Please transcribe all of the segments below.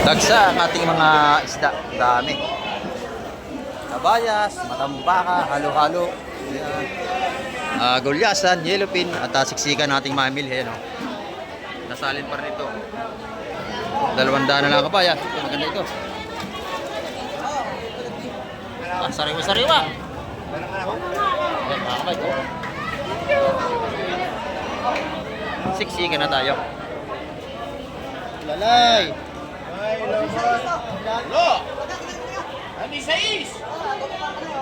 Dagsa ang ating mga isda. Dami. Kabayas, matambaka, halo-halo. Gulyasan, yellowfin, at siksikan nating mamili. Ayan, oh. Nasalin pa rin ito. 200 na lang kabayas. Ito, maganda ito. Sariwa-sariwa. Ayan, mga kamay ko. Siksikan na tayo. Lalay. Lo! Ani 6!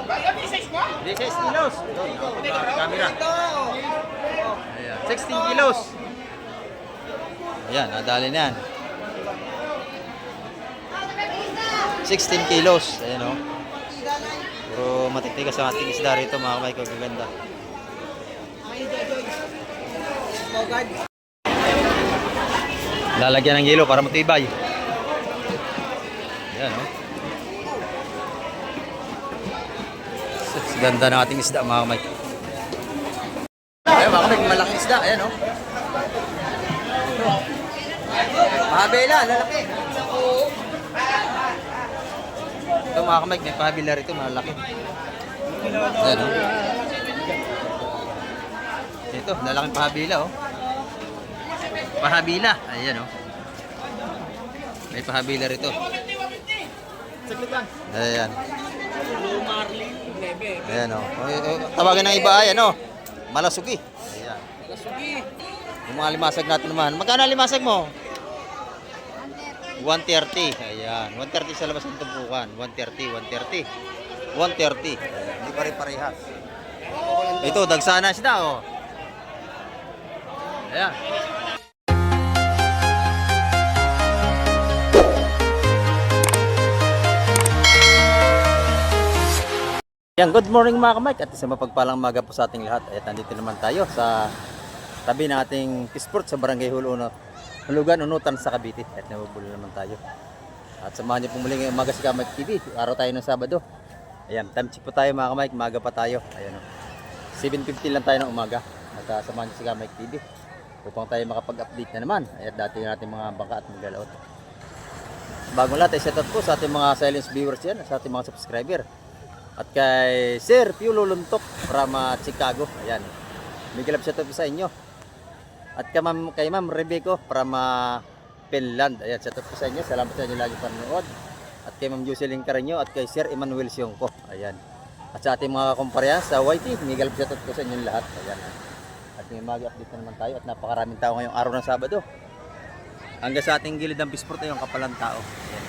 Ani 6 ba? 16 kilos. Camera. Ayan, 16 kilos. Ayan, nadali na yan. 16 kilos. Ayan, o. Pero matitigas ang ating isda rito, mga kamay ko. Gaganda. Lalagyan ng yelo para matibay. Ayan, o. Ganda ng ating isda, mga kamay. Ayan, mga kamay, malaking isda. Ayan, o. Pahabela, lalaki. Ito, mga kamay, may pahabela rito, malaki. Ayan, o. Ito, lalaking pahabela, o. Pahabila. Ayan, o. May pahabila rito. Ayan. Ayan, o. Tawagan ng iba ay, ano, malasugi. Ayan. Yung mga limasag natin naman. Magkano ang limasag mo? 130. Ayan. 130 sa labas ng tumpukan. 130. 130. 130. Ayan. Hindi pa rin parehas. Ito, dagsana sila, o. Ayan. Yan, good morning mga kamay at isang mapagpalang maga po sa ating lahat. At nandito naman tayo sa tabi ng ating Pisport sa Barangay Hulugan, Unutan sa Cavite. At nabubulo naman tayo. At samahan niyo po muli ngayong umaga si Kamay TV. Araw tayo ng Sabado. Ayan, time check po tayo mga kamay. Maga pa tayo. Ayan, 7:50 lang tayo ng umaga. At samahan niyo si Kamay TV upang tayo makapag-update na naman. At dati natin mga bangka at maglalaot. Bagong lahat ay shoutout po sa ating mga silence viewers yan, sa ating mga subscriber. At kay Sir Piolo Luntok from Chicago. Ayan. Big love shoutout po sa inyo. At kay Ma'am Rebecca from Finland. Ayan, shoutout po sa inyo. Salamat sa inyo lagi panonood. At kay Ma'am Jocelyn Carreño at kay Sir Emmanuel Siongko. Ayan. At sa ating mga kumpanya sa YT, big love shoutout po sa inyo lahat. Ayan. At may mag-update na naman tayo at napakaraming tao ngayong araw ng Sabado. Hanggang sa ating gilid ng Pisport ay yung kapalang tao. Ayan.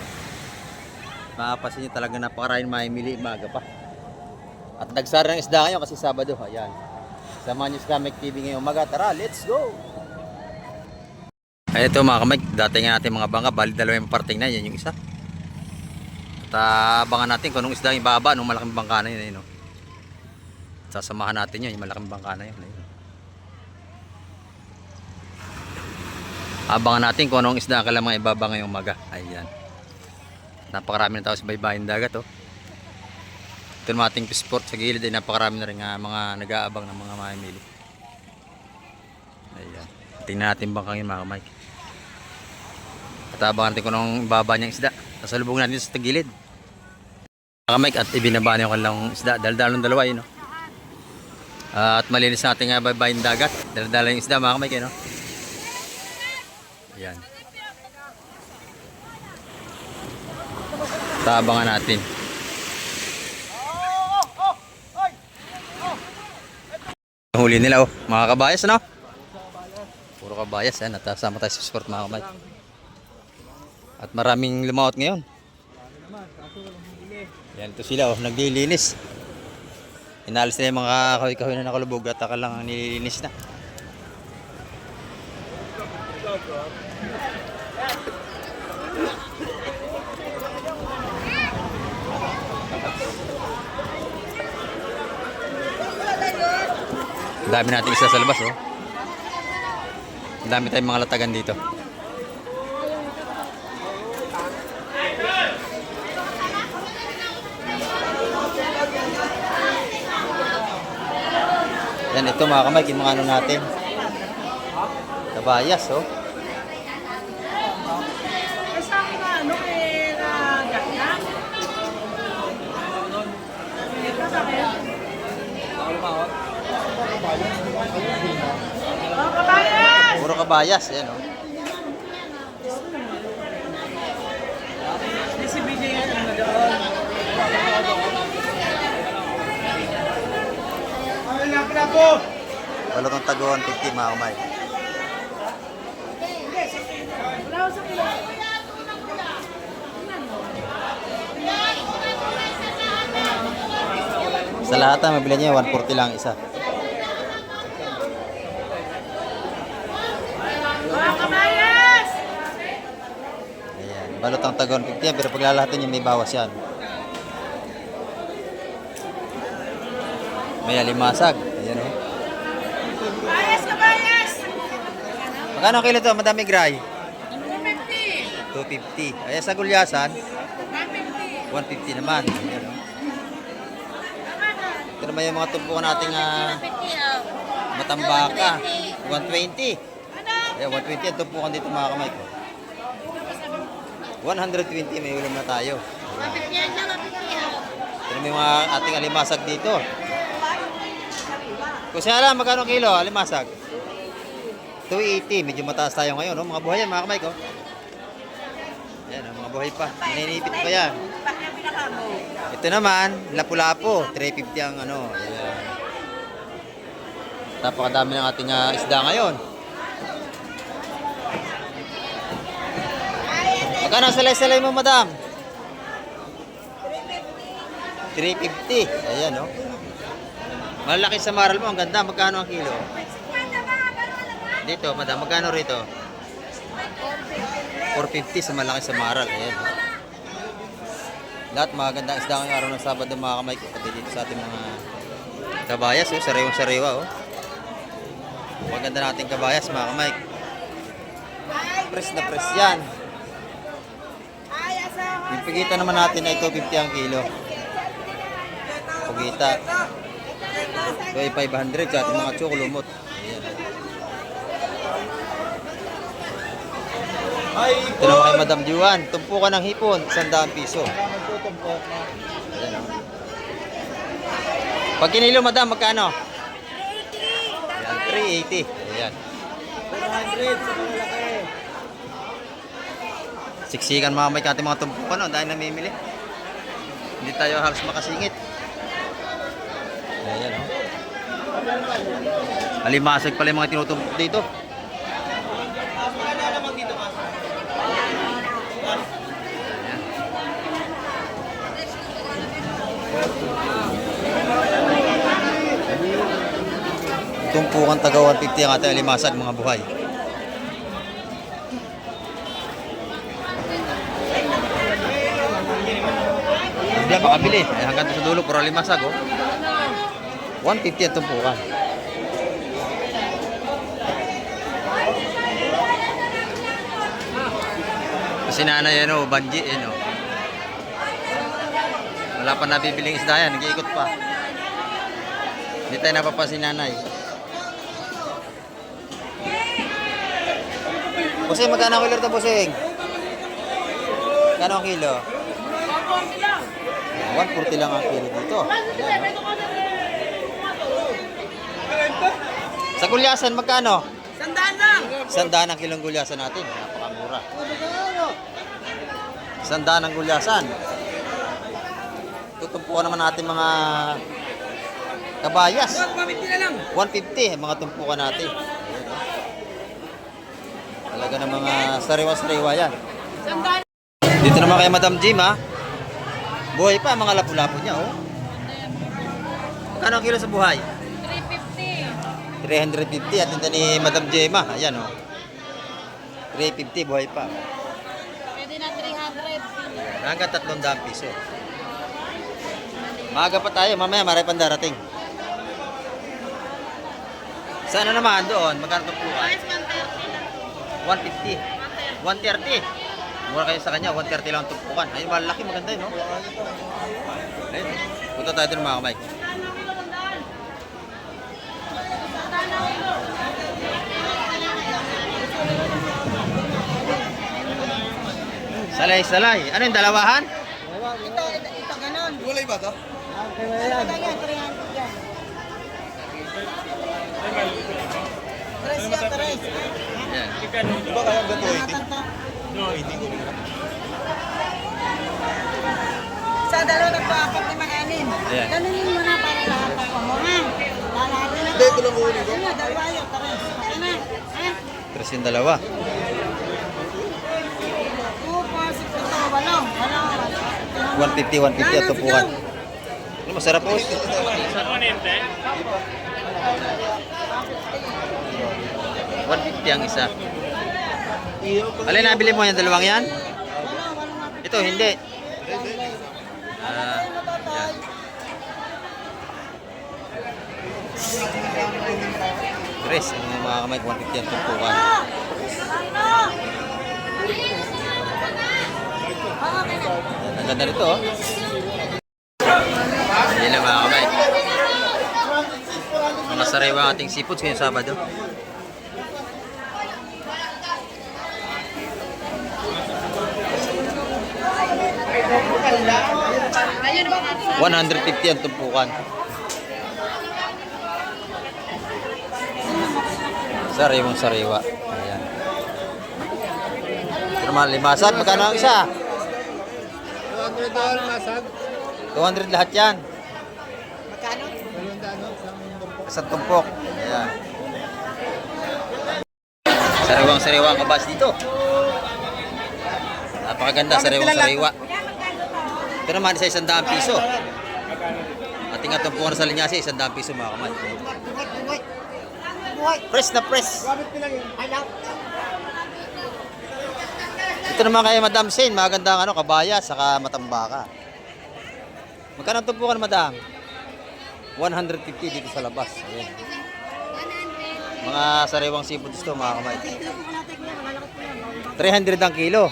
Mapapansin nyo talaga napakaraming mamimili umaga pa. At nagsara ng isda ngayon kasi Sabado. Ayan. Samahan nyo sa Kamay TV ngayong umaga. Tara, let's go! Ay, ito mga kamay. Dating natin mga bangka. Bali dalawang parting na. Yan yung isa. At abangan natin kung anong isda yung ibaba. Anong malaking bangka na yun. Ayun, no? Sasamahan natin yun. Yung malaking bangka na yun. Ayun. Abangan natin kung anong isda ang kalamang ibaba ngayong umaga. Ayan. Napakarami na tao sa baybayin dagat, oh. Ito naman ating Pisport sa gilid ay napakarami na rin mga nag-aabang ng mga mamimili. Ayan. Tingnan natin bangkang yun mga kamay. At abangan natin kung anong baba niyang isda. Sasalubong natin sa gilid. Mga kamay at ibinaba niyo kanilang isda. Daldalong dalawa yun, oh. At malinis na ating baybayin dagat. Daldala yung isda mga kamay kayo, no? Ayan. Tabangan natin. Huli nila, oh. Mga kabayas, ano? Puro kabayas, yan. At sama tayo sa sport mga kamay. At maraming lumaot ngayon. Yan, ito sila, oh. Naglilinis. Inalis na yung mga kahoy-kahoy na nakalubog at lang nililinis na. Ang dami natin isa sa labas, oh. Ang dami tayong mga latagan dito. Yan, ito mga kamay, mga ano natin. Kabayas, oh. Ay, sa akin na, ano eh. Puro kabayas. Ayan, oh. Balotong tago 150 mga kamay. Sa lahat mabili niya 140 lang isa. Ayan, balotong tago 150 yan, pero paglalahatin niya may bawas yan. May alimasag. Ayan, oh. Magkano kilo to, Madam Igray? 250. Ayan, sa gulyasan? 150 naman. Ayan, oh. Ito naman yung mga tumpukan nating matambaka. 120. Ayan, 120 ang tumpukan dito mga kamay ko. 120, may ulam na tayo. Ito naman yung mga ating alimasag dito. Kasi alam, magkano kilo, alimasag? 280, medyo mataas tayo ngayon, no? Mga buhay yan, mga kamay ko. Ayan, mga buhay pa. Naninipit pa yan. Ito naman, lapu-lapu, 350 ang ano. Ayan. Napakadami ng ating isda ngayon. Magkano salay-salay mo, madam? 350. Ayan, no? Malaki sa maral mo, ang ganda. Magkano ang kilo? Dito, madam, magkano rito? 450 sa malaki sa maral. Ayan. Lahat magandang isda ngayong araw ng Sabado mga kamay ko. Pati dito sa ating mga kabayas. Oh. Sariwang-sariwa. Oh. Maganda nating kabayas mga kamay. Press na press yan. Yung pagita naman natin ay 250 ang kilo. Pagita. Ito ay 500 sa ating mga chokolumot. Ayan. Ito naman kay Madam Juan. Tumpukan ng hipon, 100 piso. Ayan, oh. Pag kinilo, madam, magkano? 380. Ayan. 400 sa malaki. Siksikan mga may kati mga tumpukan, no? Dahil namimili. Hindi tayo halos makasingit. Ayan, oh. Alimasag pala yung mga tinutumpok dito. Tumpukan taga 150 ang ating alimasag mga buhay. Hindi pa makabili. Hanggang sa dulo, puro alimasag. Oh. 150 ang tumpukan. Kasi nanay yan, banji, wala pa nabibiling isda yan, nag-iikot pa. Hindi tayo napapasin nanay. Busing, magkano ang kilo ito, Busing? Magkano ang kilo? 140 lang ang kilo dito. Ayan, no? Sa gulyasan, magkano? 100 lang! 100 ang kilong gulyasan natin. Napakamura. 100 ang gulyasan. Tutumpukan naman natin mga kabayas. 150 na lang! 150, mga tumpukan natin. Talaga ng mga sariwa-sariwa yan. Dito naman kay Madam Jim, ha? Buhay pa, mga lapu-lapu niya, oh. Magkano ang kilo sa buhay? 350 at ito ni Madam Gemma. Ayan, oh. 350, buhay pa. Pwede na 300. Hanggang 300 piso. Maaga pa tayo, mamaya maray pang darating. Sana naman doon, magkano ito po? 150. 130. Mura kayo sa kanya, 130 lang tumpukan. Ayun, malaki, maganda yun, no? Ayun, punta tayo doon mga kamay. Salay-salay. Ano yung dalawahan? Ito ganun. Gulay ba ito? Ito yan, 300 yan. Tres yan, tres. Ayan. Sa dalawa nagpa-apat 5-6. Ayan. Ganunin mo na para lahat ng mo, ha? Lalaki na. Hindi, ito lang huli ko. Ano, dalawa yun. Tara, okay na. Ha? 3 yung dalawa. 2, 4, 6, 8, 8. 150 at tumpukan. Ano, masarap po. 150 ang isa. Alin nabili mo yung dalawang yan? Ito, hindi. Ah, yan. Tres, ang mga kamay, 150 ang tumpukan. Ang ganda nito, oh. Yan na mga kamay. Mga sariwa ang ating seafoods ngayong Sabado. $150 ang tumpukan. Sariwang sariwa. Ayan. Normal, limasag. Magkano ang isa? $200 masag. 200 lahat yan. Magkano? Isang tumpok. Ayan. Sariwang sariwa ang kabas dito. Napakaganda, sariwang sariwa. Ito naman isa ₱100. Ating atong puwan sa linyasi, ₱100 mga kamay. Press na press. Ito naman kay Madam Sen, magandang ano, kabaya, saka matambaka. Magkano ang tumpukan, Madam? 150 dito sa labas. Ayan. Mga sariwang seafoods to mga kamay. 300 ang kilo.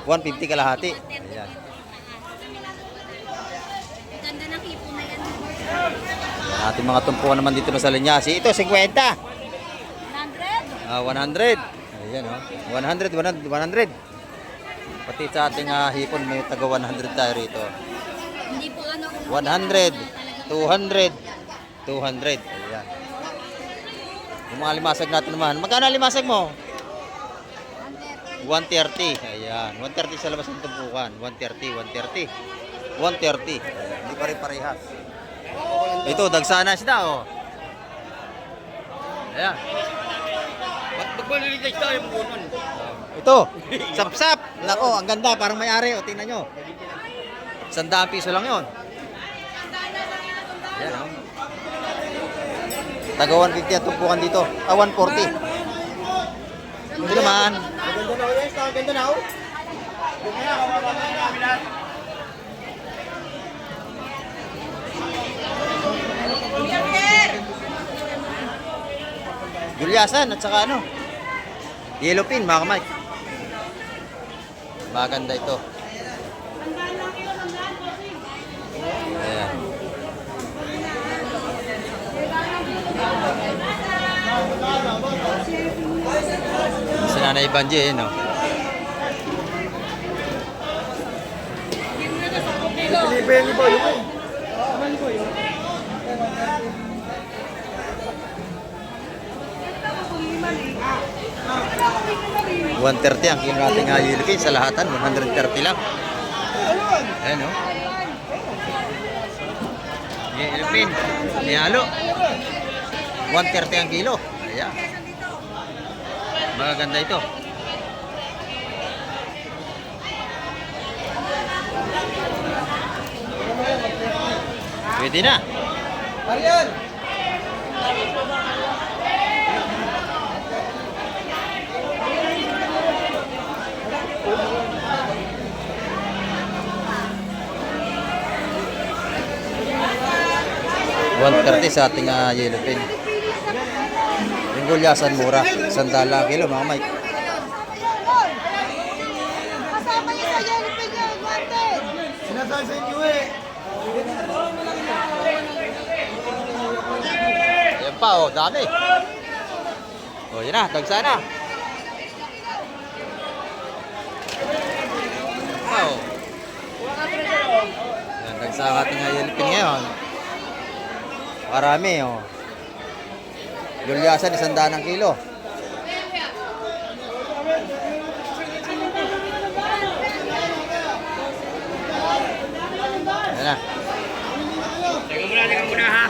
150 kalahati. Ayan. Ganda ng hipo na yan. Ang ating mga tumpukan naman dito na sa linyasi. Ito, 50. 100? 100. Ayan, oh. 100. Pati sa ating hipon, may taga 100 tayo rito. Hindi po ano. 100, 200, 200. Ayan. Yung mga limasag natin naman. Magkano ang limasag mo? 130. Ayan. 130 sa labas ng tumpukan. 130, 130. 130. Ayan. Hindi pa rin parehas. Ito, dagsana sila, oh. Ayan. Magpaliligay tayo mo nun. Ito, sapsap. Nako, ang ganda. Parang may-ari. O, tingnan nyo. ₱100 lang yon. Ayan, oh. Taga 150 at tumpukan dito. 140. Ito naman. Maganda na yan, ganda na oh. Gulyasan at saka ano. Yellowfin, mga kamay. Maganda ito. Ayan. Si Nanay Banji, no? Bili ba yun? 130 ang kilo nating yellowfin sa lahatan. 130 lang. Ayan, no? Yellowfin. May halo. 130 ang kilo. Ayan. Magaganda ito. Pwede na. Ariel! $130 sa ating yellowfin. Yung gulyasan mura. $100 kilo mga Mike. Kasama niyo sa yellowfin yan, 110. Sinasabi sa inyo eh. Ayan pa, oh, dami. Oh, yan na, dagsa na. Oh. Yan, dagsa ang ating yellowfin ngayon. Marami, oh. Gulyasan, $100 ang kilo. na. Teka muna ha.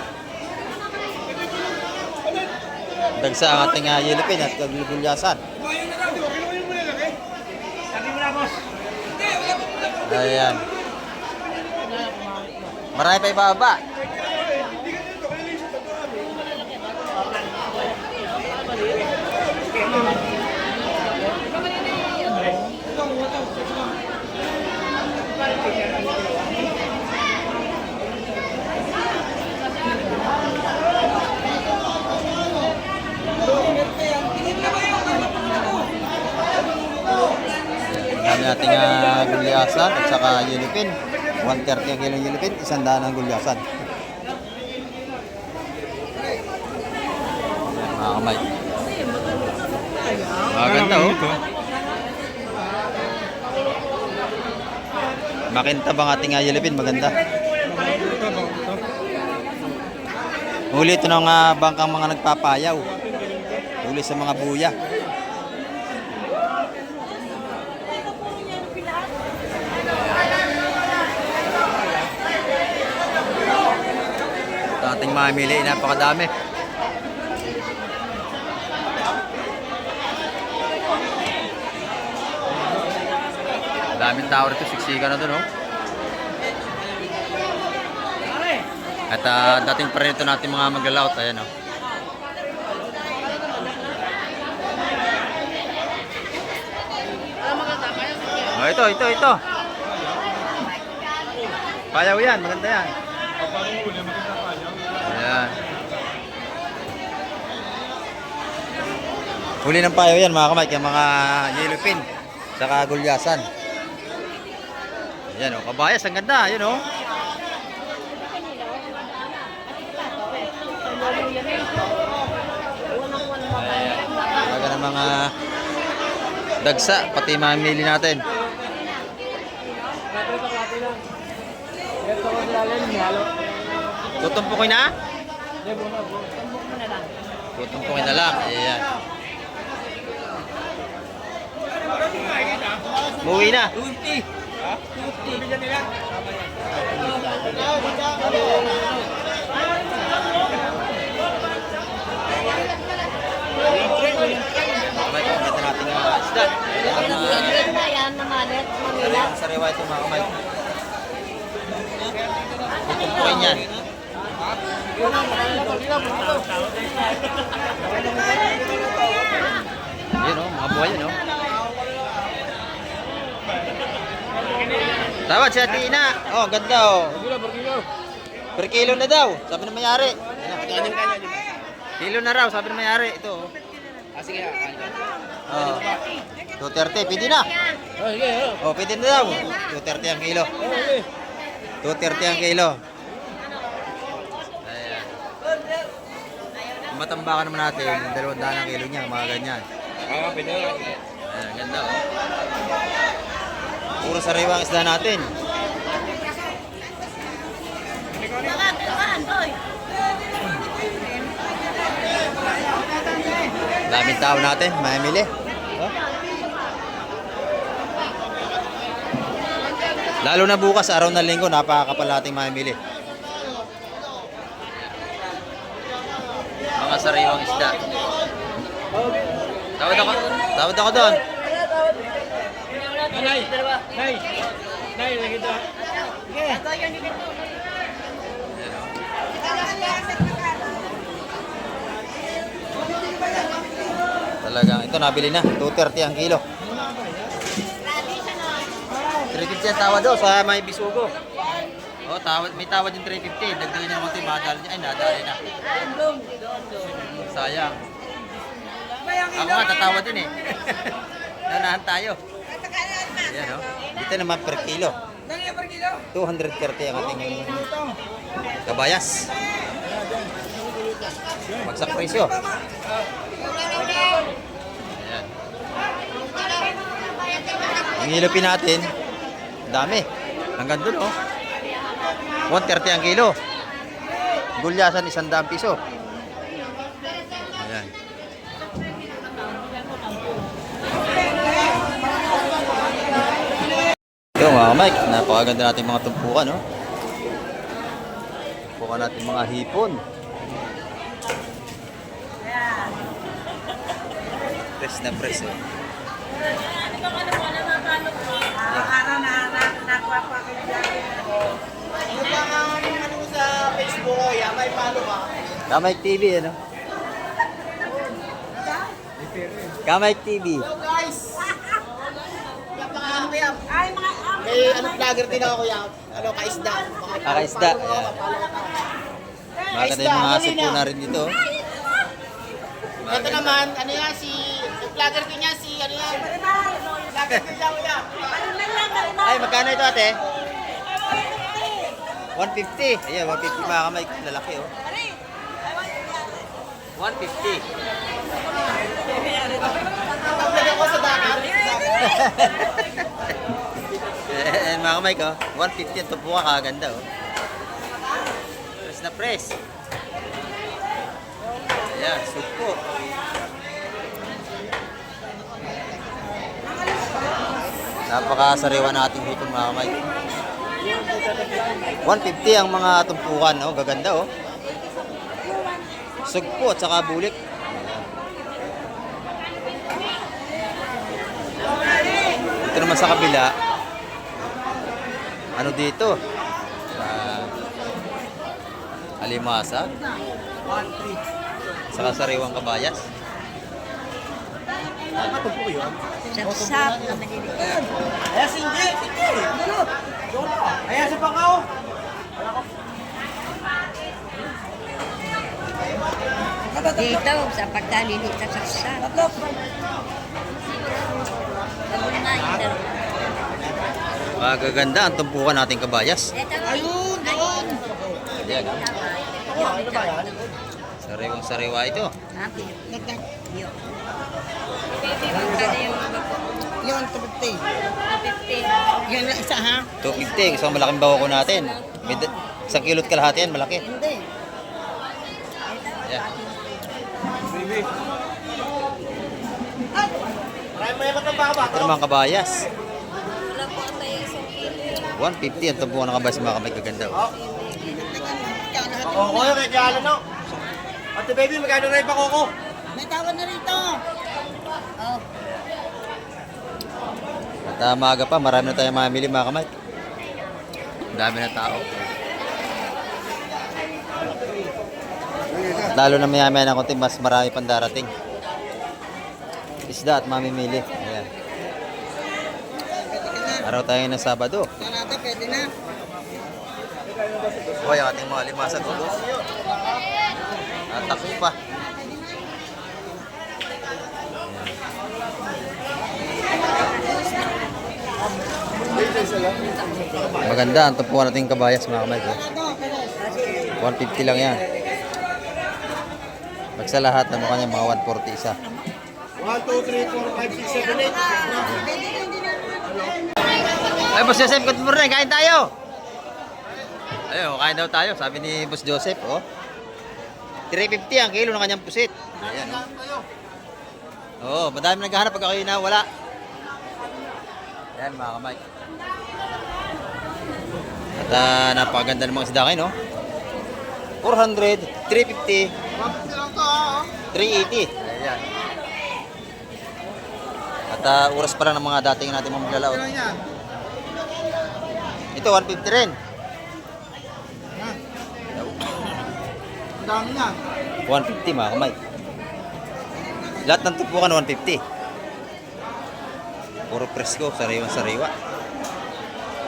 Dagsa ang ating yelipin at gulyasan. Sabi mo na, boss. Ayan. Marami pa ibaba. Ang ating gulyasan at saka yelipin. 130 ang kilong yelipin, 100 ang gulyasan. Mga kamay. Maganda oh. Makintab ang ating yelipin, maganda. Huli ito ng bangkang mga nagpapayaw. Huli sa mga buya. Ito ating mamili, napakadami. Daming tao rito, siksika na doon, oh. At dating pa rin ito natin mga maglalaot, ayan, oh. Oh, ito. Payaw yan, maganda yan. Ayan. Huli ng payaw yan mga kamay, kaya mga yellowfin, saka gulyasan. Ayan, oh, kabayas, ang ganda, ayan, oh. Talaga ng mga dagsa, pati mamili natin. Tutumpukin na? Tutumpukin na lang. Ayan. Muwi na. 250. Ha? 250. Kamay ko, ganda natin ang isda. Ayan naman, Manila. Ang sariwa ito mga kamay. Tutumpukin yan. Yun o, mga buhay yun o. Tawad si Ate Ina. Oh, ganda o. Per kilo na daw, sabi ng mayari. Kilo na raw, sabi ng mayari. Ito o. Sige, Oh. 230, pwede na. Oh, pwede na daw. 230 ang kilo. 230 ang kilo. Ayan. Matambakan naman natin, 200 ang kilo niya, mga ganyan. pwede. Ayan, ganda oh. Puro sariwa ang isda natin. Daming tao natin, mamili. Oh. Lalo na bukas, araw ng linggo, napakakapal nating mamili. Mga sariwang isda. Tawad ako doon. Nay, lagi ito. Talagang ito nabili na, 230 ang kilo. 350 ang tawad daw sa may bisugo. Oh, tawad, may tawad yung 350. Dagdagan niya naman ito yung madali niya. Ay, nadali na. Sayang. Ako nga, tatawad din eh. Nanahan tayo. Ayan oh. Dito naman per kilo. 230 ang ating kabayas. Bagsak presyo. Ayan. Ang hilupin natin, dami. Hanggang dun oh. 130 ang kilo. Gulyasan 100 piso. Ayan. Ito mga Mike, napakaganda natin mga tumpukan, no? Tumpukan natin mga hipon. Press na press eh. Sa Facebook ko, may follow ka. Kamay TV, ano? Kamay TV. Hello guys! Napaka-ano kaya? May vlogger din ako kuya. Kaisda. Kakaisda. Ayan. Maganda yung mga asit po na rin dito. Ito naman, vlogger din niya ano yan? Vlogger din niya kuya. Ay, magkano ito ate? 150. Ayan, 150 mga kamay. Lalaki oh. 150. Pagdagan ko sa dagat. Eh, mga kamay ko, 150 ito po kaganda oh. Press na press. Ayan, supo. Napakasariwa na ating hipon mga kamay. 150 ang mga tumpukan, oh. Gaganda oh. Sugpo at saka bulik. Ito naman sa kabila. Ano dito? Alimasa. Saka sariwang kabayas. Sap-sap na maliliit. Ayan si Indy! Ayan si Pangao! Dito, sa pagkaliliit na sap-sap. Magaganda ang tumpukan nating kabayas. Ayun, doon. Ayan, oh. Sariwang sariwa ito. Yun, 250. Yan lang isa ha? 250, isang malaking bawako natin. May isang kilot kalahati yan, malaki. Hindi. Ayan. May matambaka ba? Ito naman kabayas. 150 ang tumpukan ng kabayas mga kamay gaganda. Oh. Pakoko yun, kaya kaya no? Ate baby, magkano na yung pakoko? May tawad na rito. Oh, At maaga pa, marami na tayong mamili mga kamay. Ang dami na tao. At lalo na maya-maya ng konti, mas marami pang darating. Isda at mamimili. Ayan. Araw tayo ng Sabado. Nanate, pwede na. Hoy, ang ating mga limasag ko. At tako pa. Maganda ang tumpukan nating kabayas mga kamay. 150 lang yan. Pag sa lahat na mukha niya mga 140 isa. 1, 2, 3, 4, 5, 6, 7, 8. Ay, Boss Joseph, good morning. Kain tayo. Ayun, kain daw tayo. Sabi ni Boss Joseph, oh. 350 ang kilo ng kanyang pusit. Ayan, oh. Oo, madami naghahanap pag ako na wala. Ayan, mga kamay. At napakaganda ng mga isda kayo, no? 400, 350, 380. Ayan. At oras pa lang ng mga dating natin mga maglalaot. Ito, 150 rin. Ang dami na. 150 mga kamay. Lahat ng tumpukan 150. Puro presko, sariwang sariwa.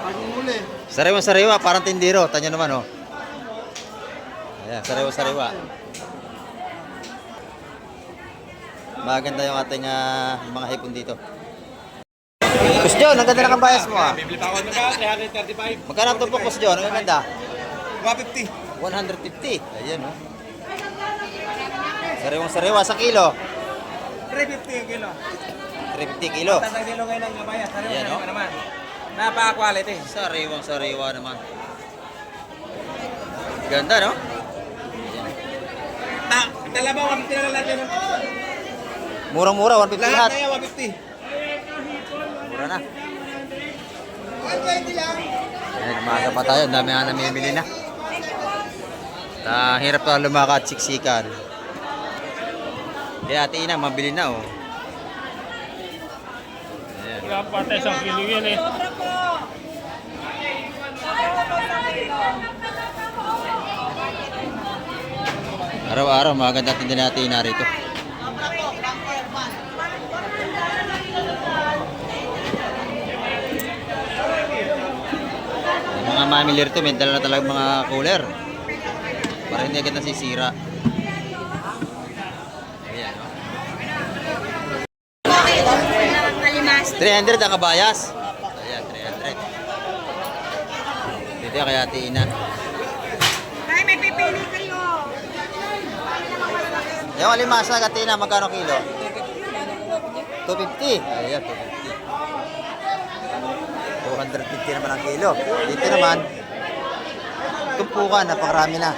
Paging muli. Sariwang sariwa, parang tindiro. Tanyo naman oh. Ayan, sariwang sariwa. Maganda yung ating mga hipon dito. Boss John, ang ganda ng kabayas mo ah. Bibili pa ako na ba? 335. Magkano ang tumpok, Boss John? Ang ganda? 150. 150. Ayan oh. Sariwang sariwa sa kilo. 350 yung kilo. 350 kilo. Tatang kilo ngayon ang kabayas. Ayan, Sariwa oh. naman. Napaka-quality. Sariwang sariwa naman. Ganda no? Dalawa, 150 na lang natin. Murang-mura, 150 Lahat lahat. na yan, 150. Mura na. 120 lang. Ayan, umaga pa tayo. Ang dami nga namimili na. Hirap na lumakad, siksikan. Kaya Ate Ina, mabili na oh. Ayan. Wala pa tayo 1 kilo yan eh. Araw-araw, maganda tinda natin na rito. Yung mga mamili rito, may dala na talaga mga cooler. Para hindi agad nasisira. Ayan, no? 300 ang kabayas. Ayan, 300. Dito kay Ate Ina. Ay, may pipili kayo. Yung alimasa, Ate Ina, magkano kilo? 250. Ayan, 250. 250 naman ang kilo. Dito naman, tumpukan, napakarami na.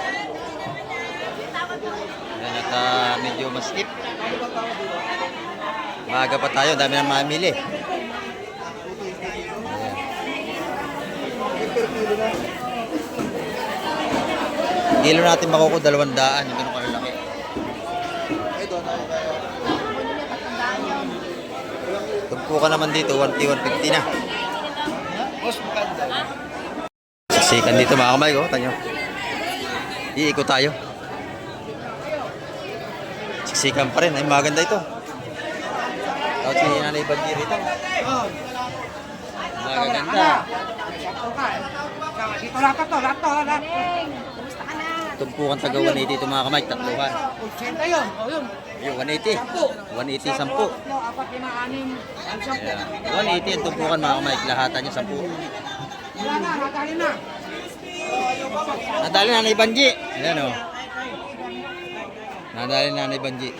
Ayan, at medyo maskip. Maaga pa tayo, dami na mamili. Ayan. Kilo natin makuko 200, yung ganun kalalaki. Tumpukan naman dito, 150 na. Siksikan dito mga kamay, oh, tanyo. Iikot tayo. Siksikan pa rin, ay maganda ito. Tapos si Nanay Bagdi rito. Magaganda. Dito lahat to, lahat to, lahat. Tumpukan tagawan dito mga kamay, tatluhan. 80 yun, o yun. Yung 180. 180, 10. 4, 5, 6, 10. Ayan. 180 ang tumpukan mga kamay, lahatan niya 10. Wala na, natali na. Nadali na Nanay Banji. Ayan o. Nadali na Nanay Banji.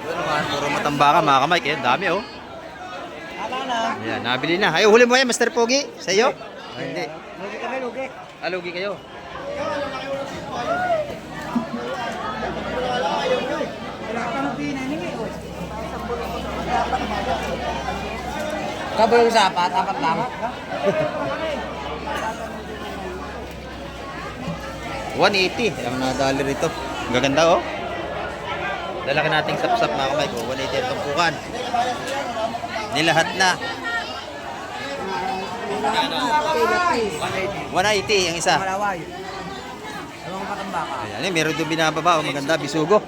Ito naman, puro matambakan mga kamay. Kaya dami oh. Ayan, nabili na. Ay, huli mo yan, Mr. Pogi. Sa iyo? Ay, hindi. Lugi kami, lugi. Lugi kayo. Kabo yung sapat, apat lang. 180 ang nadali rito. Gaganda oh. Lalaki nating sapsap mga kamay ko. 180 ang tumpukan. Nilahat na. 180 ang isa. Malaway. Ano ko patambaka? Ayan, meron doon binababa. Oh, maganda, bisugo.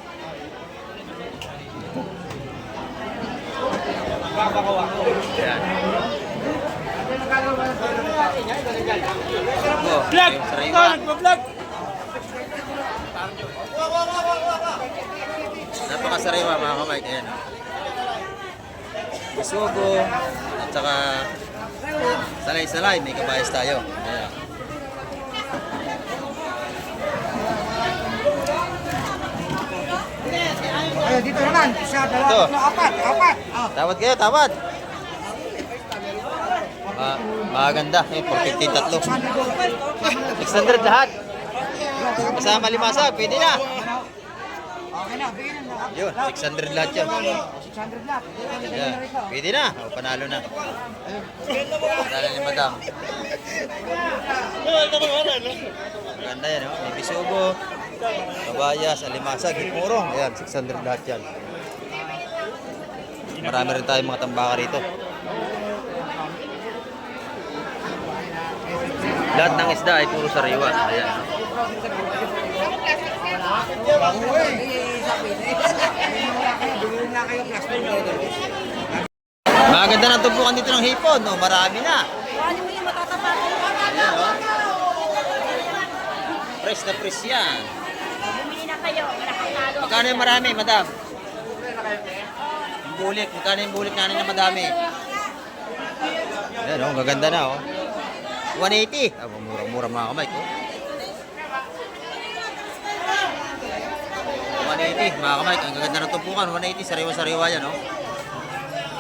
Ayan. Vlog! Sariwa. Nagpa-vlog! Napakasariwa mga kamay. Ayan. Bisugo. At saka salay-salay. May kabayas tayo. Ayan. Ay, dito naman. Isa, dalawa, Ito. tatlo, apat. Apat. Tawad kayo, tawad. Maganda. 450 tatlo. 600 lahat. Kasama limasag, pwede na. Okay na, bigyan na. Yun, 600 lahat yan. 600 lahat. Yan. Pwede na. O, panalo na. Panalo ni madam. Maganda yan, oh. May bisugo, kabayas, alimasag, hipmurong. Ayan, 600 lahat yan. Marami rin tayong mga tambaka rito. Lahat ng isda ay puro sariwa. Ayan. Maganda ng tumpukan dito ng hipon. No? Marami na. Paano mo yung matatapat? Ayan, oh. Fresh na fresh yan. Bumili na kayo. Nakatalo. Magkano yung marami, madam? Yung bulik. Magkano yung bulik nanin na madami? Ayan, oh. Gaganda na, oh. 180. Ah, murang-mura mga kamay ko. 180, mga kamay. Ang gaganda ng tumpukan. 180, sariwa-sariwa yan, oh.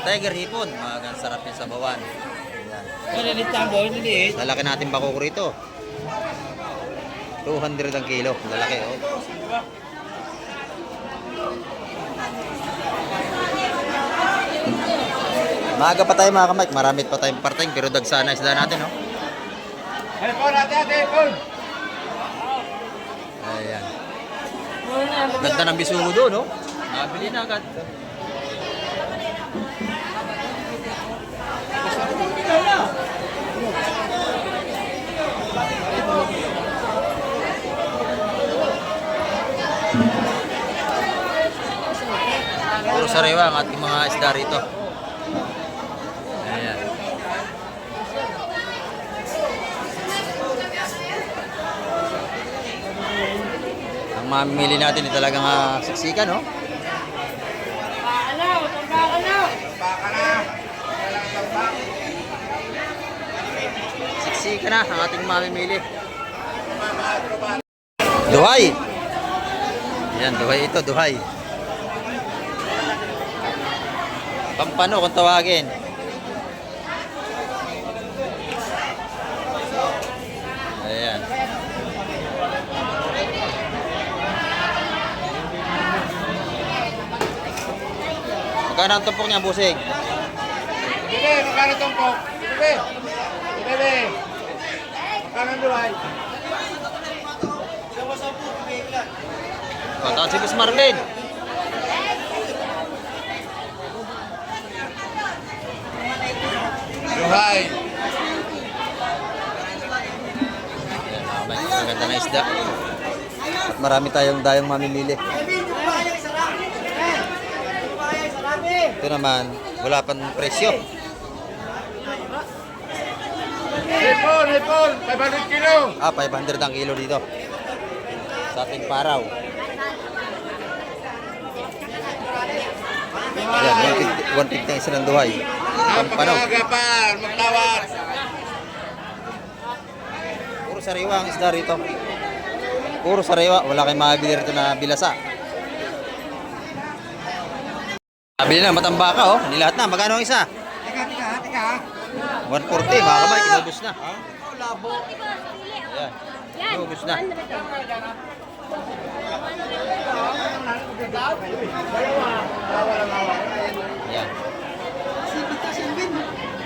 Tiger hipon. Magang sarap yung sabawan. Ayan. Malilit lang boy, malilit. Lalaki natin bako rito. 200 ang kilo. Lalaki, oh. Maaga pa tayo mga kamay. Marami pa tayong parting pero dagsa na isda natin, no? Telepon natin, telepon. Ayan. Ganda ng bisugo doon, no? Nabili na agad. Puro sariwa ang ating mga isda rito. Ayan. Ang mamimili natin ay talagang siksikan, no? Siksikan na ang ating mamimili. Duhay! Ayan, duhay ito, duhay. Pampano kung tawagin. Ayan. Magkano ang tumpok niya, busing? Bebe, magkano tumpok? Bebe. Bebe. Magkano ang duhay? Patawad si Boss Marvin. Duhay. Ayan, may maganda na isda. At marami tayong dayong mamimili. Ito naman, wala pang presyo. Hipon, hipon. 500 kilo. 500 ang kilo dito. Sa ating paraw. Ayan, 150 ang isa ng duhay. Pampano. Napakagapan. Magtawad. Puro sariwa ang isda rito. Puro sariwa. Wala kayong makabili rito na bilasa. Nabili na, matambaka, oh. Nilahat na. Magkano ang isa? Teka. 140, mga kamay. Inubos na. Ayan. Inubos na. Ayan.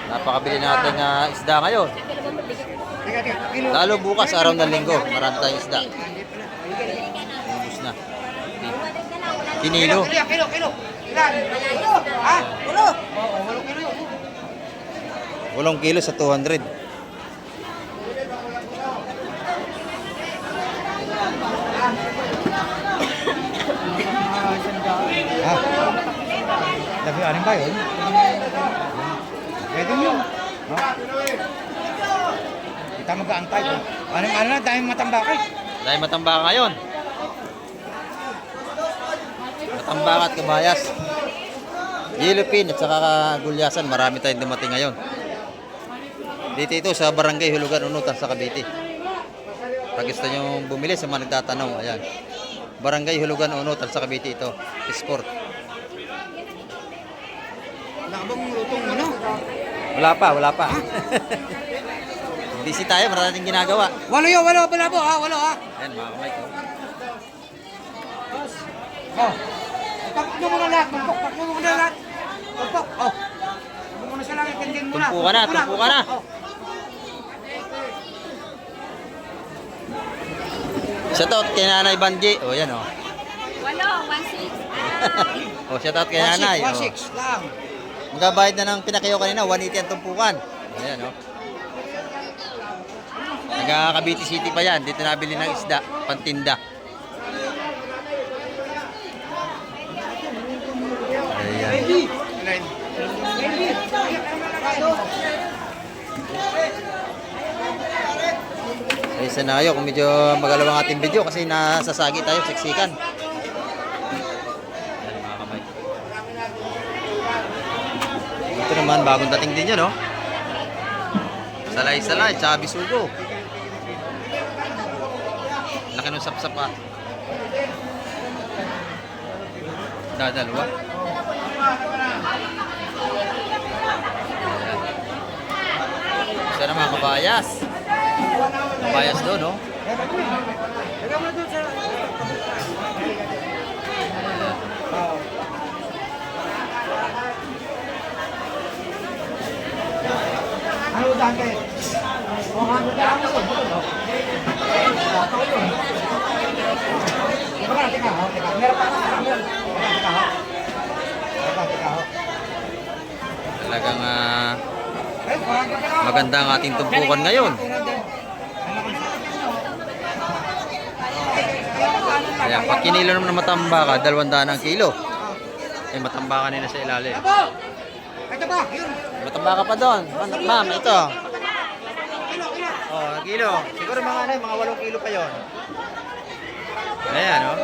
Napakabili natin isda ngayon. Lalo bukas, araw ng linggo. Marami tayong isda. Inubos na. Kinilo. Kilo. Ilan? Ha? Ulo. Oo, 8 kilo yun. 8 kilo sa 200. Labi anin ba yun? Pwede yun. Kita mag-aantay. Ano na, dahil matambakay. Dahil matambaka ngayon. Matambaka at kabayas. Yellowfin at saka gulyasan. Marami tayong dumating ngayon. Dito ito sa Barangay Hulugan, Unutan sa Cavite. Pag gusto nyo bumili sa mga nagtatanong, ayan. Barangay Hulugan, Unutan sa Cavite ito. Sport. Wala ka bang lutong ano? Wala pa. Busy tayo, maraming ginagawa. Walo po ha, walo ha. Ayan mga kamay ko. Oh. Pakyo mo na lahat, pakyo mo na lahat. Tumpok, oh. Tumpok mo na siya lang, itindin mo na. Tumpo ka na. Oh. Shoutout kay Nanay Banji. O yan o. Walo, 1.6. O shoutout kay Nanay. 1.6 lang. Magbabayad na ng pinakayo kanina, 180 ang tumpukan. Ayan o. Nagka-Cavite City pa yan. Dito nabili ng isda, pantinda. Ayan. Ay, sanayo kung medyo magalawang ating video kasi nasasagi tayo, siksikan. Ayan mga kamay. Ito naman, bagong dating din yan, no? Salay-salay, tsaka bisugo. Laki ng sapsap pa. Dadalwa. Isa naman, kabayas. Kabayas doon, no? 400 lang ako. Teka. Meron pa ka. Teka. Talagang maganda ang ating tumpukan ngayon. Kaya pag kinilo naman ng matambaka, 200 ang kilo. Eh, matambaka nila sa ilalim. Ito ba? Yun. Matambaka pa doon. Ma'am, ito. Oh, kilo. Siguro mga 8 kilo pa yon. Ayan, oh.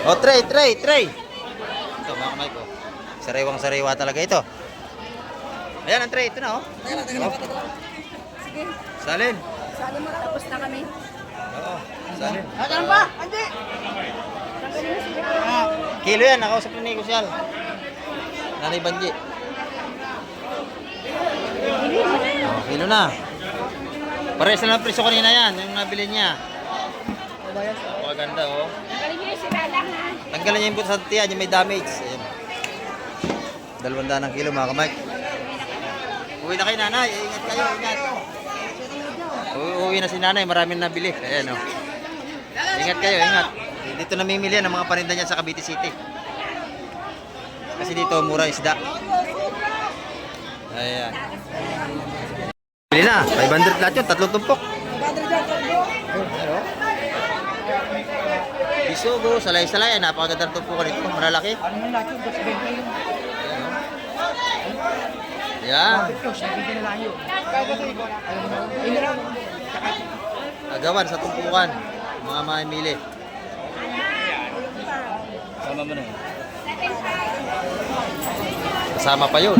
Oh, tray. Ito, mga kamay ko. Sariwang-sariwa talaga ito. Ayan, ang tray. Ito na, oh. Sige, Salin. sali mo tapos na kami. Oo, salin. Ano ba? Andi! Kilo yan, nakausap na negosyal. Nanay Banji. Oh, kilo na. Parehas na lang presyo kanina yan, yung nabili niya. Maganda, oh. Galing niyo sila lang ha. Tanggalan niya yung buto sa tiyan, yung may damage. Ayan. 200 ng kilo, mga kamay. Uwi na kayo, nanay. Ingat kayo, ingat. Uwi na si nanay, maraming nabili. Ayan, oh. Ingat kayo, ingat. Dito namimili yan ng mga paninda niya sa Cavite City. Kasi dito mura isda. Ayan. Bili na, 500 lahat yun, 3 tumpok. Bisugo, salay-salay, napakagandang tumpukan ito, malalaki. Ano na natin? Gas 20 yun. Ayan. Sabi din nila yun. Ayun lang. Agawan sa tumpukan, mga mamimili. Sama mo na yun. Kasama pa yun.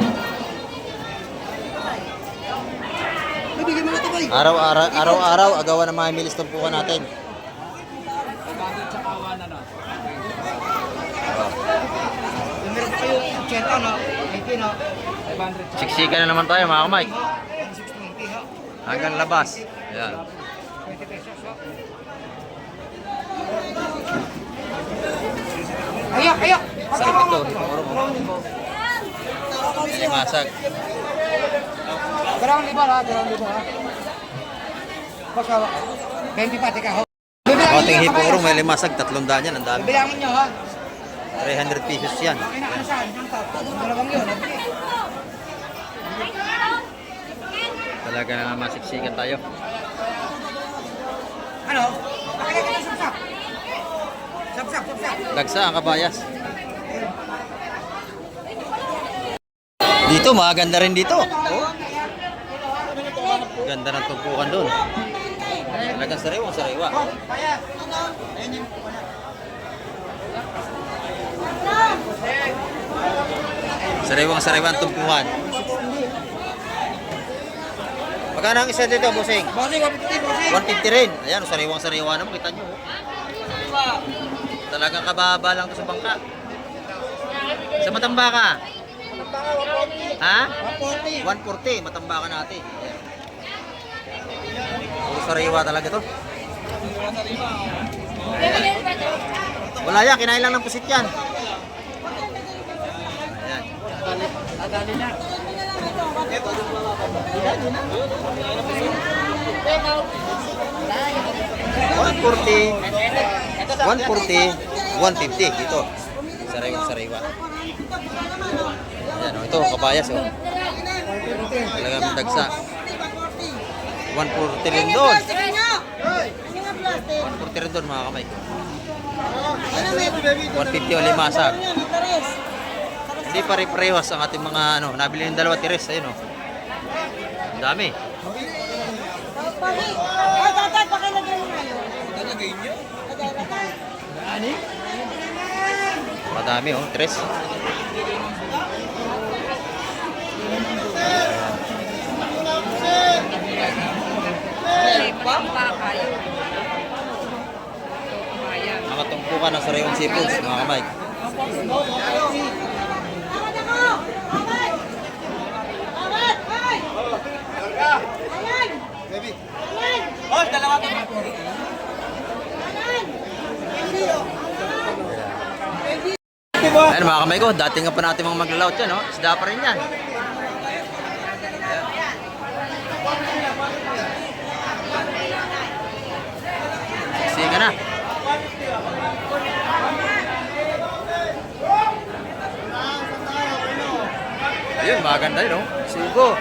Bibigyan mo na ito, boy. Araw-araw, agawan ng mamimili sa tumpukan natin. Meron pa kayo 80, no? 80, no? 500. Siksika na naman tayo, mga kamay. 620, no? Hanggang labas. Ayan. 20 pesos, no? Ayak! Sarap ito. Limasag. Dalawang libo, ha? Baka, 20 pa, teka, ho. Kating hipurong may limasag, 300 yan, ang dami. Bibilangin nyo, ha? 300 pesos yan. Okay na, ano saan? Yung top. Dalawang yun, nabili. Talaga na masiksikan tayo. Ano? Pakilagay ng sapsap. Sapsap. Dagsa ang kabayas. Dito, maganda rin dito. Oh. Ganda ng tumpukan doon. Talagang sariwa. Sariwang ang tumpukan. Magkano ang isa dito, bossing? Bossing, 150. 150 rin. Ayan, sariwang naman. Kita nyo. Talagang kababa lang to sa bangka. Sa Matambaka. Ha? 140. Matambaka natin. Ayan. Puro sariwa talaga to. Wala yan, kinain lang ng pusit yan. Ayan. Adali na. 150 dito. Sariwa. Ayan, oh, ito kabayas, oh. Talagang dagsa. 140 rin doon. 140 rin doon, mga kamay. 150 o limasag. Hindi pare-parehas ang ating mga nabili ng 2 tires. Ayun, oh. Ang dami. Madami, oh, tres. Mga tumpukan ng sariwang seafoods, mga kamay. Ayan mga kamay ko, dating nga pa natin mga maglalaot yan, no? Isda pa rin yan. Sige na. Ayun, maganda yun, oh. Sugo.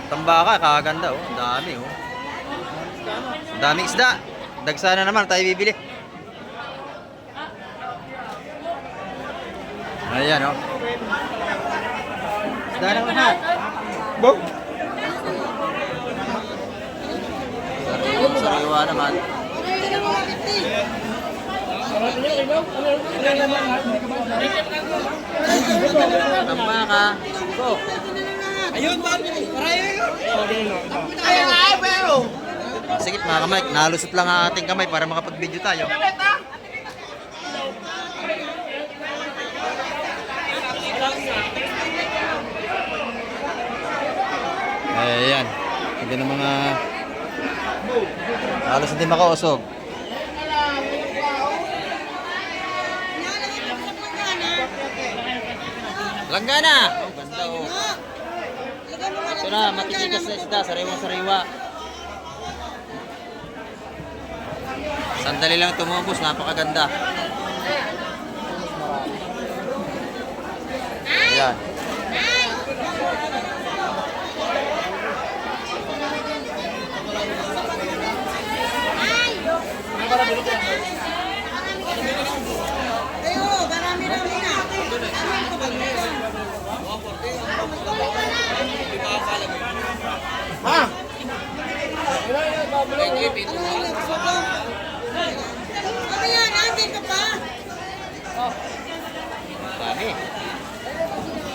Tambaka, kakaganda, oh. Ang dami, oh. Ang daming isda. Dagsa na naman, tayo bibili. Ayan, oh. Isda na lahat. Bog. Sariwa naman. Tambaka. Sugo. Ayun, maraya yun. Sige mga kamay, nalusot lang ang ating kamay para makapag-video tayo. Ayan. Hindi na mga halos hindi makausog. Langgana! Oh, ganda oh. Ito na, matitigas na isda, sariwang-sariwa. Sandali lang tumubos, napakaganda. Ayan. Ha? Dami.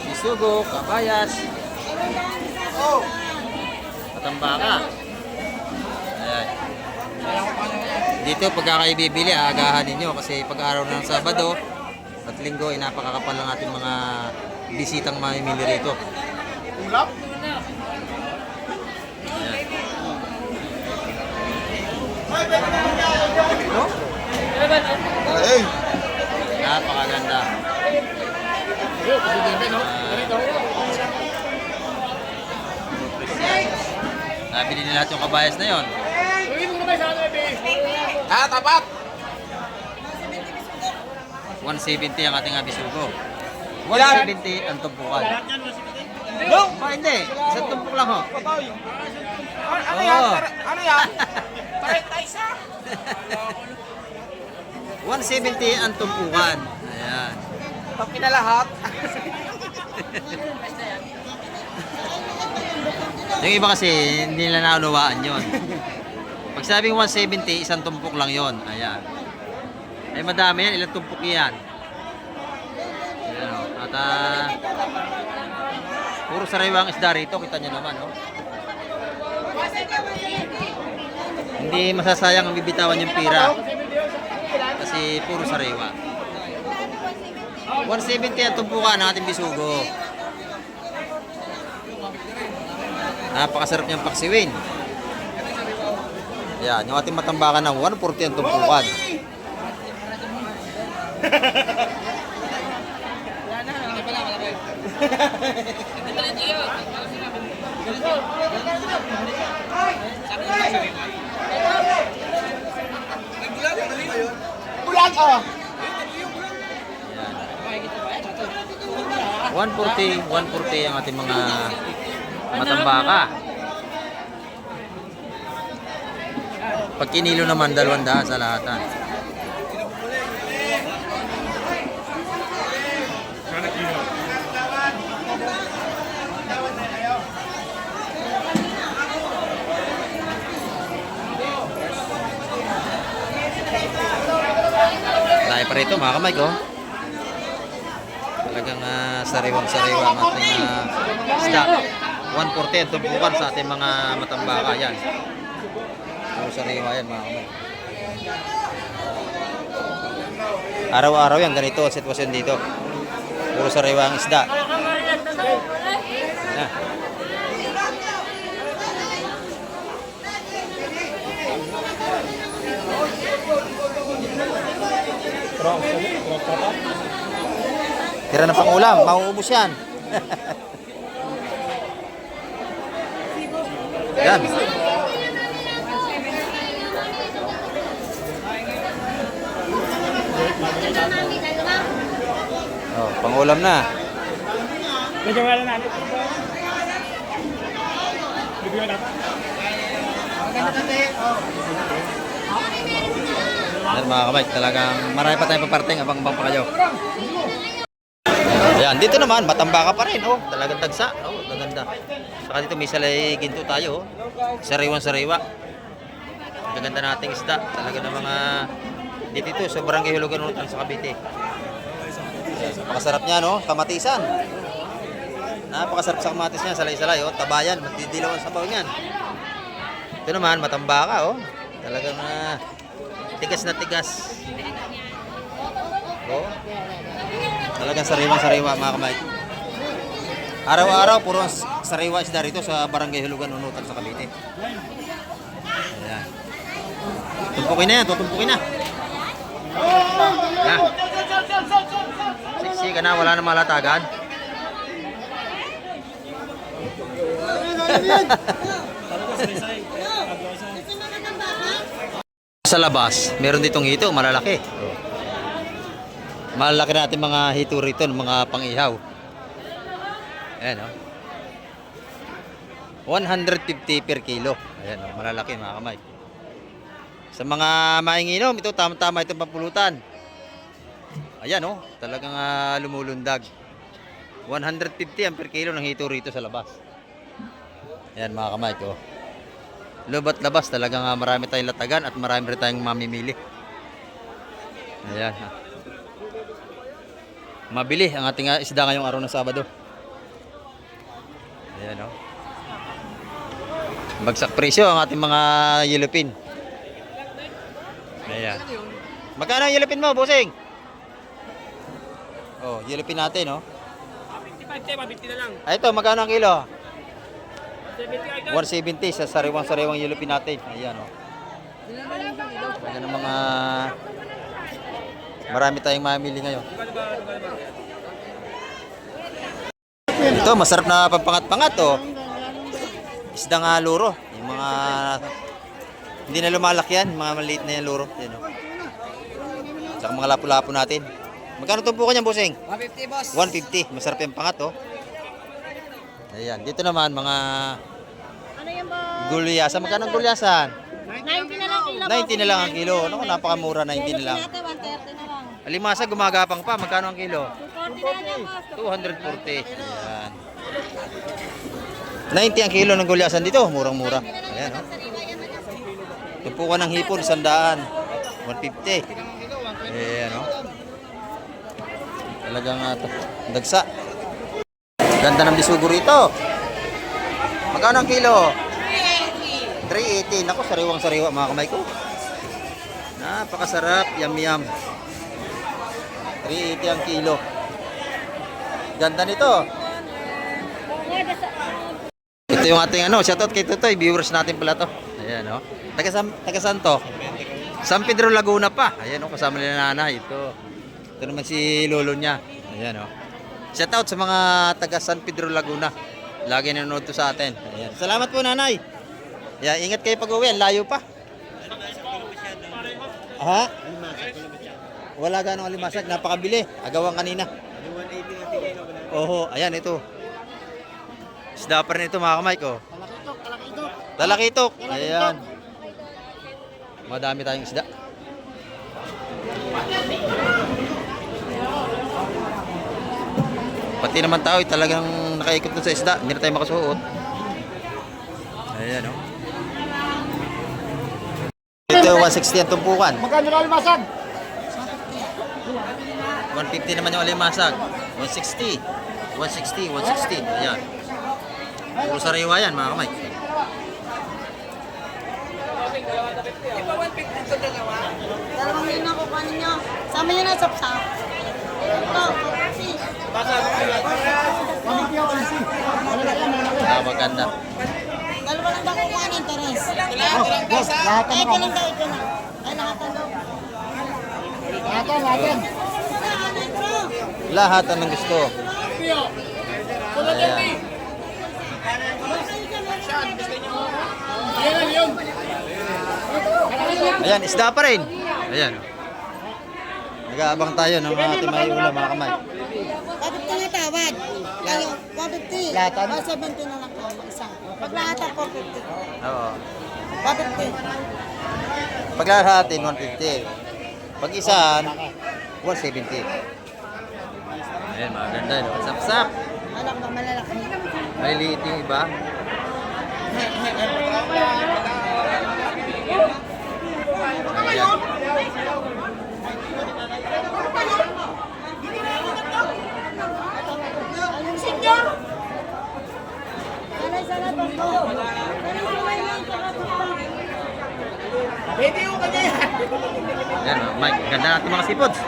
Bisugo, kabayas. Patambaka. Ayan. Dito pagka kayo bibili, aagahan ninyo kasi pag-araw ng Sabado at Linggo, napakakapal lang ating mga bisitang mamimili rito. Ulap? No? Ay. Napakaganda. Nabili nila lahat yung kabayas na yon. Ah, tapat. 170 ang ating abisugo. Wala. 170 ang tumpukan. No? Hindi. Isang tumpok lang ho. Ano yan? Ano yan? 170 ang tumpukan. Ayan. Pag pinalahat. Yung iba kasi hindi nila naunawaan yun. Pag sabing 170, isang tumpok lang yon. Ayan. Ay madami yan. Ilang tumpok yan? Ayan o. At puro sariwa ang isda rito. Kita nyo naman, oh. Hindi masasayang ang bibitawan yung pira. Kasi puro sariwa. 170 ang tumpukan ng ating bisugo. Napakasarap niyang paksiwin. Yan, yung ating matambakan ng 140 ang tumpukan. Bulag oh. 140 ang ating mga matambaka. Pag kinilo naman, 200 sa lahatan. Tayo pa rito mga kamay ko. Talagang sariwang-sariwa ang ating isda. 140 ang tumpukan sa ating mga matambaka. Yan. Puro sariwa yan mga kamay. Araw-araw yan. Ganito ang sitwasyon dito. Puro sariwa ang isda. Yan. Tira ng pangulam, mauubos yan. Yan. Oh, pangulam na. Medyo wala na. Bibigyan na. Yan mga kamay, talagang marami pa tayong paparating, abang-abang pa kayo. Ayan, dito naman, matambaka pa rin, oh. Talagang tagsa, oh, gaganda. Saka dito may salay ginto tayo, oh. Sariwan-sariwa. Gaganda nating isda, talaga ng mga dito sa Barangay Hulugan Unutan sa Cavite. Napakasarap niya, no? Kamatisan. Napakasarap sa kamatis niya, salay-salay, oh. Tabayan, matidilaw ang sabaw niyan. Ito naman, matambaka, oh. Talagang tigas na tigas. Oh. Talagang sariwa-sariwa mga kamay. Araw-araw puro sariwa isda rito sa Barangay Hulugan Unutan sa Cavite. Ayan. Tumpukin na yan, tutumpukin na. Na. Siksi ka na, wala na malatagan. Sa labas, meron ditong hito, malalaki. Malalaki natin mga hito rito, mga pang-ihaw. Ayan, oh. 150 per kilo. Ayan, oh, malalaki mga kamay. Sa mga mainginom, ito tama-tama itong pampulutan. Ayan, oh, talagang lumulundag. 150 ang per kilo ng hito rito sa labas. Ayan mga kamay ko. Lubat labas, talagang marami tayong latagan at marami rin tayong mamimili. Ayan. Mabili ang ating isda ngayong araw ng Sabado. Ayan, oh. Bagsak presyo ang ating mga yellowfin. Ayan. Magkano ang yellowfin mo, bossing? Oh, yellowfin natin, oh. 55 na lang. Ay, ito, magkano ang kilo? 70 170 sa sariwang-sariwang yellowfin natin. Ayan, oh. Ayan ang mga marami tayong mamili ngayon. Ito, masarap na pampangat-pangat, oh. Isdang luro. Yung mga hindi na lumalaki yan, mga maliit na yan luro. Ayan, oh. Saka mga lapu-lapu natin. Magkano tumpukan yan, bossing? 150 boss. 150. Masarap yung pangat, oh. Ayan, dito naman mga Ano yan ba? gulyasan. Magkano ang gulyasan? 90 na lang kilo. 90 na lang ang kilo. Naku, napakamura, 90 na lang. 130 na lang. Alimasa, gumagapang pa. Magkano ang kilo? 240 na lang, boss. 240. Ayan. 90 ang kilo ng gulyasan dito. Murang-mura. Ayan, oh. Tumpukan ng hipon, 100. 150. Ayan, oh. Talagang dagsa. Ganda ng bisugo rito. Magkano ang kilo? 380. Naku, sariwang-sariwa mga kamay ko. Napakasarap. Yum-yum. 380 ang kilo. Ganda nito. Ito yung ating shoutout kay Tutoy. Viewers natin pala to. Ayan, oh. Taga saan to? San Pedro Laguna pa. Ayan, oh, kasama nila nanay. Ito naman si lolo niya. Ayan, oh. Shoutout sa mga taga San Pedro Laguna. Lagi nanonood to sa atin. Ayan. Salamat po, nanay. Yeah, ingat kayo pag-uwi. Layo pa. Ha? Wala ganong alimasag. Napakabili. Agawang kanina. Oho, ayan ito. Isda pa rin ito mga kamay ko. Talakitok. Ayan. Madami tayong isda. Pati naman tao talagang nakaikot dun sa isda. Hindi na tayo makasuot. Ayan, oh. Ito 160 ang tumpukan. Magkano na limasag? 150 naman yung alimasag. 160. 160. Ayan. Puro sariwa yan mga kamay. Dalawang yun ako kanin nyo. Sama nyo na sapsap. Ito. Maganda. Dalawa lang ba kukuhanin, Teres? Boss, lahat Ay, ito lang daw, ito na. Ay, lahat daw. Lahat. Ano, bro? Lahat ang gusto. Ayan. Ayan, isda pa rin. Ayan. Nag-aabang tayo ng mga ating may ulam, mga kamay. 150 na tawad. Kayo, 150. Lahatan? 170 na lang po, isa. Pag lahat 450. Oo. 150. Pag lahatin, 150. Pag isaan, 170. Ayan, maganda yun. Sap-sap. Alam ba, malalaki. Maliliit yung iba. Ayan. Sanay-sanay pa po. Sanay-sanay lang sa kapitbahay. Ayan, Mike. Ganda natin mga seafoods.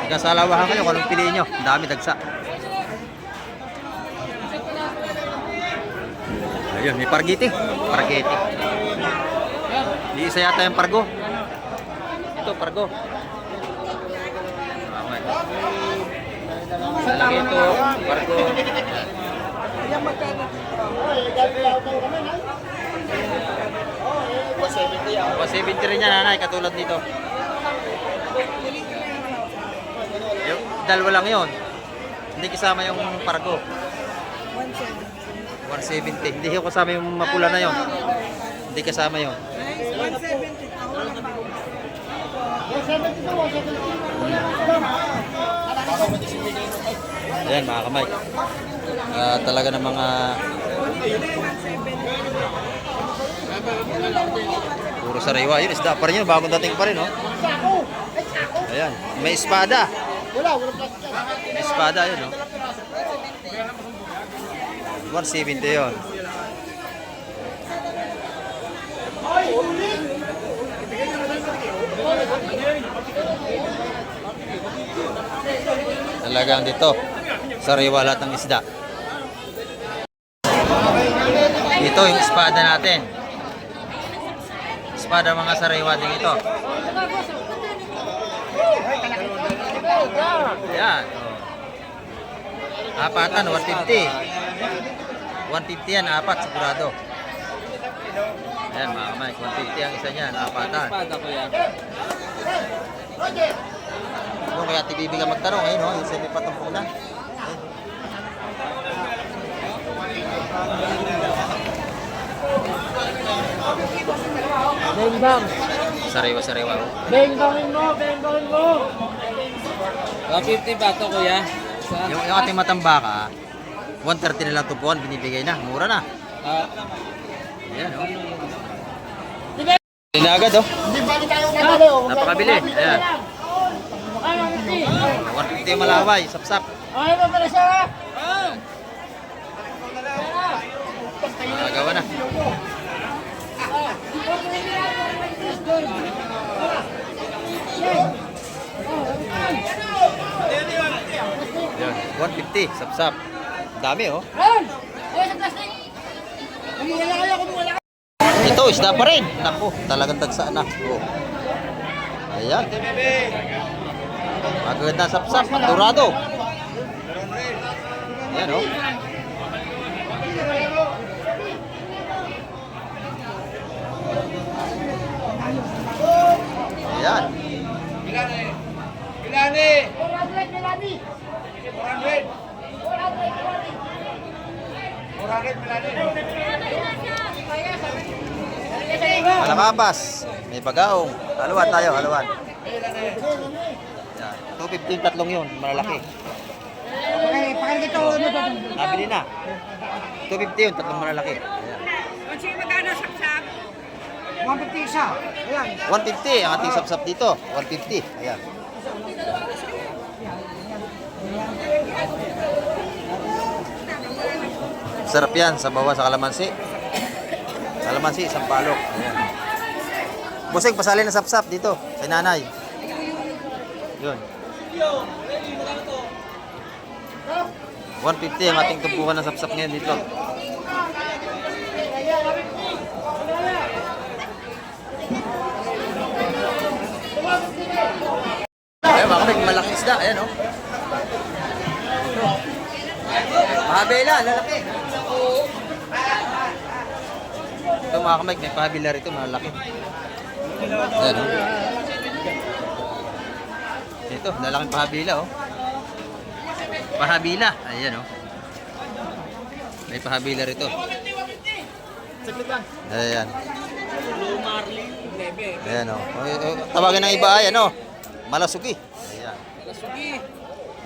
Nagkasalawahan kayo kung anong piliin nyo. Ang dami dagsa. Ayun, may pargiti. Pargiti. Di isa yata yung pargo. Ito, pargo. Okay. Lagi ito, pargo. Yan magkano dito. 170 rin yan, nanay, katulad nito. Yung dalawa lang yun. Hindi kasama yung pargo. 170. Hindi ko kasama yung mapula na yun. Hindi kasama yun. 170. Ayan mga kamay. Talaga ng mga puro sariwa. Yun, isda pa rin yun. Bagong dating pa rin, no? Ayan. May espada. May espada yun, no? 170 yun. Talagang dito, sariwa lahat ng isda. Ito yung espada natin. Espada mga sariwa din ito. Ayan. Apatan, 150. 150 yan, apat sigurado. Ayan mga kamay, 150 ang isa niyan, apatan. Yung kaya TVB ka magtanong, ayun o, yung semi-patumpong na. Beng-bang. Sariwa-sariwa. Beng-bangin mo, beng-bangin mo. 150 ba ito, kuya? Yung ating matambaka, 130 na lang tupuan, binibigay na, mura na. Ayan o. Hindi na agad o. Napakabili. Ayan. 150 yung malaway, sap-sap. Ay, ba pala siya? Magawa na. Ayan, 150, sap-sap. Dami oh. Ito, isda pa rin. Naku, talagang tagsaan na. Oh. Ayan. Magaganda sap-sap, dorado. Ayan oh. Ayan. Milani! Malakapas. May bagaong. Haluan tayo, haluan. Ayan. 250 yung tatlong yun, malalaki. Pakinggan ito. Nabili na. 250 yung tatlong malalaki. Ayan. 150 isa. Ayan. 150 ang ating sapsap dito. 150. Ayan. Sarap yan sa bawa sa kalamansi. Kalamansi, isang palok. Ayan. Busing, pasali na sapsap dito. Kay nanay. Yun. 150 ang ating tumpukan ng sapsap ngayon dito. Ayun, mga kapit, malaking isda. Ayan, oh. Isabela, lalaki. Ito mga kamay, may pahabila rito, malaki. Ayan, oh. Ito, lalaking pahabila, oh. Pahabila, ayan, oh. May pahabila rito. Ayan. Ayan, oh. Tawagin ng iba ay, ano? Malasugi. Ayan.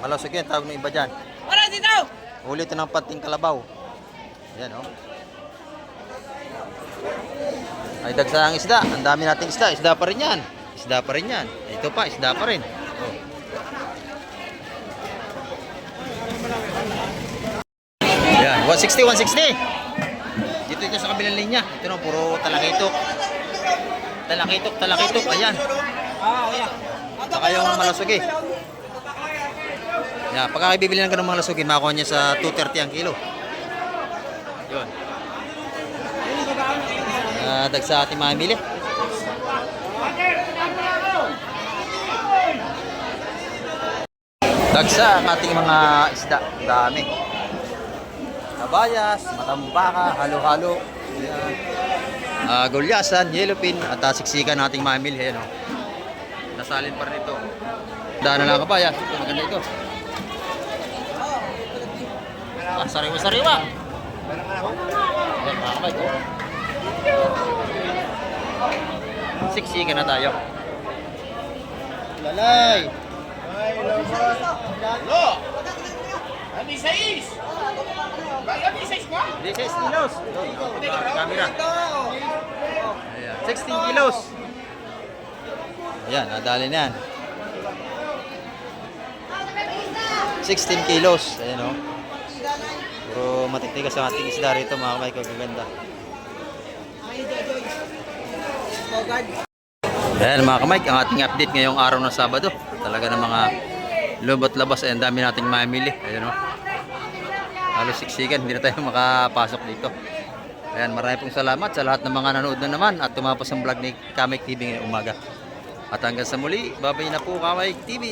Malasugi ang tawag ng iba dyan. Ulit ng panting kalabaw. Ayan, oh. Ay dagsa ang isda. Ang dami nating isda. Isda pa rin yan. Isda pa rin yan. Ito pa, isda pa rin. Oh. Ayan, 160, 160. Dito sa kabilang linya. Ito no, puro talakitok. Talakitok. Ayan. Saka yung malasugi. Yan, pagka bibili ng ganung malasugi, makuha niya sa 230 ang kilo. Yun. Dagsa ating mamili. Dagsa ang ating mga isda. Dami. Kabayas, matambaka, halo-halo. Gulyasan, yellowfin, at siksikan nating mamili. Ayan, oh. Nasalin pa rin ito. Daan na lang kabayas. Ito, maganda ito. Sariwa. Ayan, mga kabay. Siksikan na tayo. Lalay. Lo! Ani 6! Ani 6 ba? 16 kilos. Camera. Ayan, 16 kilos. Ayan, nadali na yan. 16 kilos. Ayan, o. Puro matitigas ang ating isda rito, mga kamay ko. Gaganda. Ayan, mga kamay, ang ating update ngayong araw ng Sabado. Talaga ng mga lubot labas. Ayan, dami nating mamili. Ayan, o. Halos siksikan, hindi na tayo makapasok dito. Ayan, marami pong salamat sa lahat ng mga nanood na naman at tumapos ang vlog ni Kamek TV ngayong umaga. At hanggang sa muli, babay na po Kamek TV!